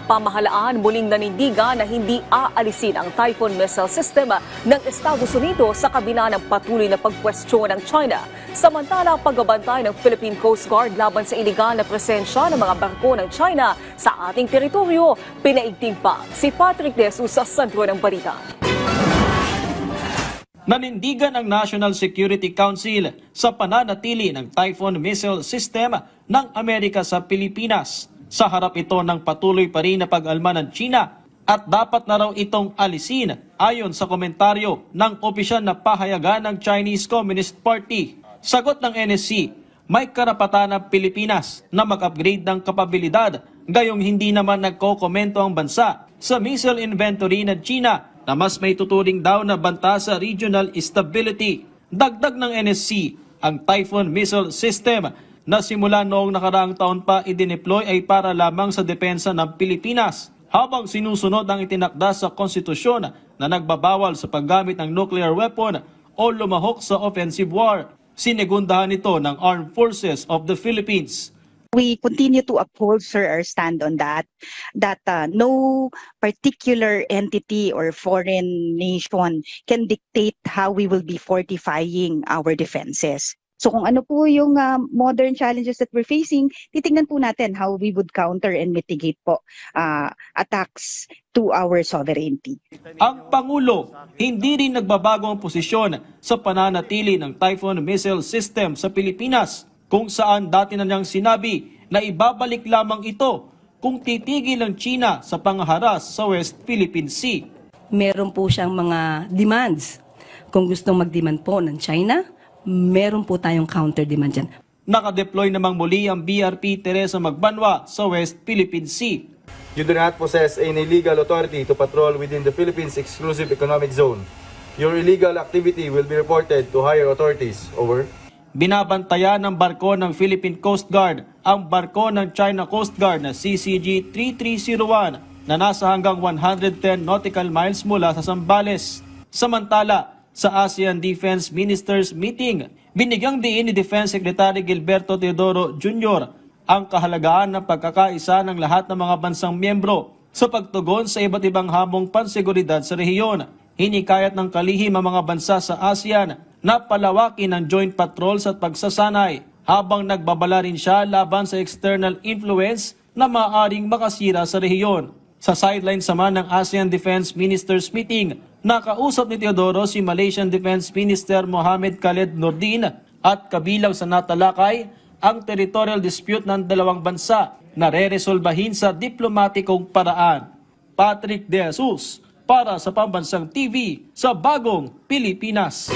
pamahalaan muling nanindigan na hindi aalisin ang Typhoon missile system ng Estados Unidos sa kabila ng patuloy na pagkwestiyon ng China. Samantala, pagbabantay ng Philippine Coast Guard laban sa iligal na presensya ng mga barko ng China sa ating teritoryo, pinaigting pa si Patrick De Jesus sa sentro ng balita. Nanindigan ang National Security Council sa pananatili ng Typhoon missile system ng Amerika sa Pilipinas. Sa harap ito ng patuloy pa rin na pag-alma ng China at dapat na raw itong alisin ayon sa komentaryo ng opisyal na pahayagan ng Chinese Communist Party. Sagot ng NSC, may karapatan ng Pilipinas na mag-upgrade ng kapabilidad, gayong hindi naman nagkokomento ang bansa sa missile inventory ng China na mas may tuturing daw na banta sa regional stability. Dagdag ng NSC, ang Typhoon missile system na simula noong nakaraang taon pa idineploy ay para lamang sa depensa ng Pilipinas, habang sinusunod ang itinakda sa konstitusyon na nagbabawal sa paggamit ng nuclear weapon o lumahok sa offensive war. Sinegundahan ito ng Armed Forces of the Philippines. We continue to uphold, sir, our stand on that no particular entity or foreign nation can dictate how we will be fortifying our defenses. So kung ano po yung modern challenges that we're facing, titingnan po natin how we would counter and mitigate po attacks to our sovereignty. Ang Pangulo, hindi rin nagbabago ang posisyon sa pananatili ng Typhoon missile system sa Pilipinas, kung saan dati na niyang sinabi na ibabalik lamang ito kung titigil ang China sa pangharas sa West Philippine Sea. Meron po siyang mga demands. Kung gustong mag-demand po ng China, meron po tayong counter-demand dyan. Nakadeploy namang muli ang BRP Teresa Magbanwa sa West Philippine Sea. You do not possess any legal authority to patrol within the Philippines Exclusive Economic Zone. Your illegal activity will be reported to higher authorities. Over. Binabantayan ng barko ng Philippine Coast Guard ang barko ng China Coast Guard na CCG 3301 na nasa hanggang 110 nautical miles mula sa Zambales. Samantala, sa ASEAN Defense Ministers Meeting, binigyang diin ni Defense Secretary Gilberto Teodoro Jr. ang kahalagaan ng pagkakaisa ng lahat ng mga bansang miyembro sa pagtugon sa iba't ibang hamong panseguridad sa rehiyon. Hinikayat ng kalihim ang mga bansa sa ASEAN na palawakin ang joint patrols at pagsasanay, habang nagbabala rin siya laban sa external influence na maaaring makasira sa rehiyon. Sa sideline sama ng ASEAN Defense Ministers Meeting, nakausap ni Teodoro si Malaysian Defense Minister Mohamed Khaled Nordin at kabilang sa natalakay ang territorial dispute ng dalawang bansa na re-resolbahin sa diplomatikong paraan. Patrick De Jesus para sa Pambansang TV sa Bagong Pilipinas.